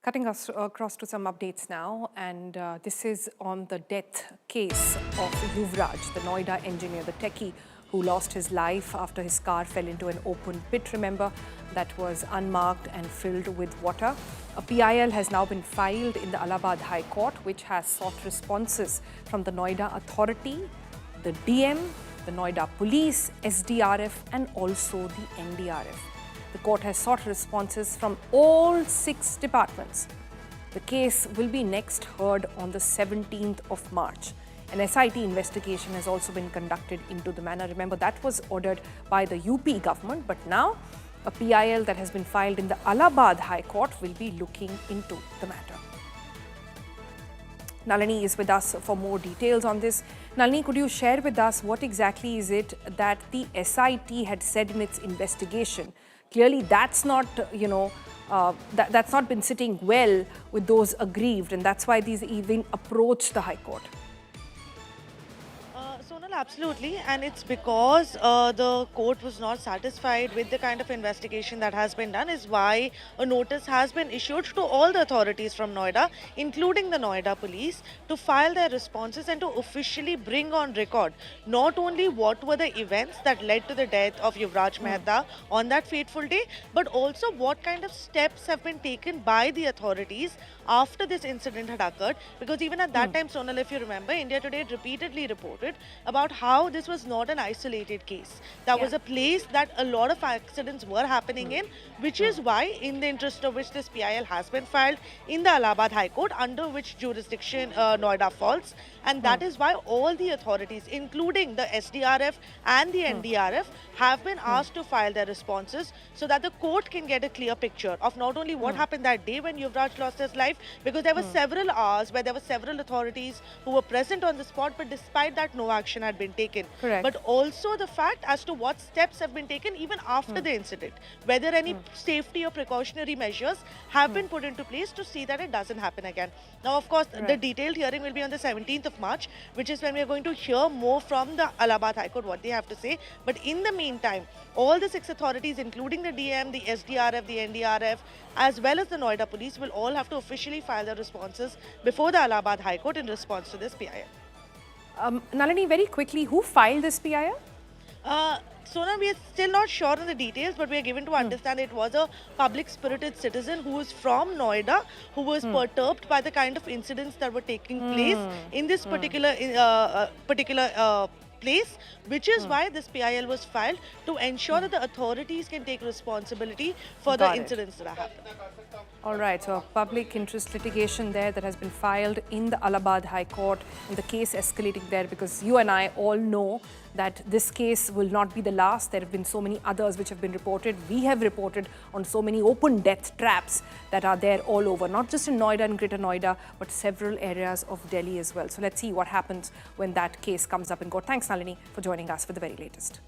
Cutting us across to some updates now, and this is on the death case of Yuvraj, the Noida engineer, the techie, who lost his life after his car fell into an open pit, remember, that was unmarked and filled with water. A PIL has now been filed in the Allahabad High Court, which has sought responses from the Noida Authority, the DM, the Noida Police, SDRF and also the NDRF. The court has sought responses from all 6 departments. The case will be next heard on the 17th of March. An SIT investigation has also been conducted into the matter. Remember, that was ordered by the UP government, but now a PIL that has been filed in the Allahabad High Court will be looking into the matter. Nalini is with us for more details on this. Nalini, could you share with us what exactly is it that the SIT had said in its investigation? Clearly, that's not, that's not been sitting well with those aggrieved, and that's why these even approached the High Court. Absolutely, and it's because the court was not satisfied with the kind of investigation that has been done is why a notice has been issued to all the authorities from Noida, including the Noida Police, to file their responses and to officially bring on record not only what were the events that led to the death of Yuvraj Mehta on that fateful day, but also what kind of steps have been taken by the authorities after this incident had occurred. Because even at that time, Sonal, if you remember, India Today had repeatedly reported about how this was not an isolated case. That was a place that a lot of accidents were happening in, which is why, in the interest of which this PIL has been filed in the Allahabad High Court, under which jurisdiction Noida falls. And that is why all the authorities, including the SDRF and the NDRF, have been asked to file their responses so that the court can get a clear picture of not only what happened that day when Yuvraj lost his life, because there were several hours where there were several authorities who were present on the spot, but despite that, no action had been taken. Correct. But also the fact as to what steps have been taken even after the incident, whether any safety or precautionary measures have been put into place to see that it doesn't happen again. Now, of course, the detailed hearing will be on the 17th of March, which is when we are going to hear more from the Allahabad High Court, what they have to say. But in the meantime, all the 6 authorities, including the DM, the SDRF, the NDRF, as well as the Noida Police, will all have to officially file their responses before the Allahabad High Court in response to this PIL. Nalini, very quickly, who filed this PIL? Sona, we are still not sure on the details, but we are given to understand it was a public-spirited citizen who is from Noida, who was perturbed by the kind of incidents that were taking place in this particular place, which is why this PIL was filed, to ensure that the authorities can take responsibility for the incidents that are happening. All right, so public interest litigation there that has been filed in the Allahabad High Court, and the case escalating there, because you and I all know that this case will not be the last. There have been so many others which have been reported. We have reported on so many open death traps that are there all over, not just in Noida and Greater Noida, but several areas of Delhi as well. So let's see what happens when that case comes up in court. Thanks, Nalini, for joining us for the very latest.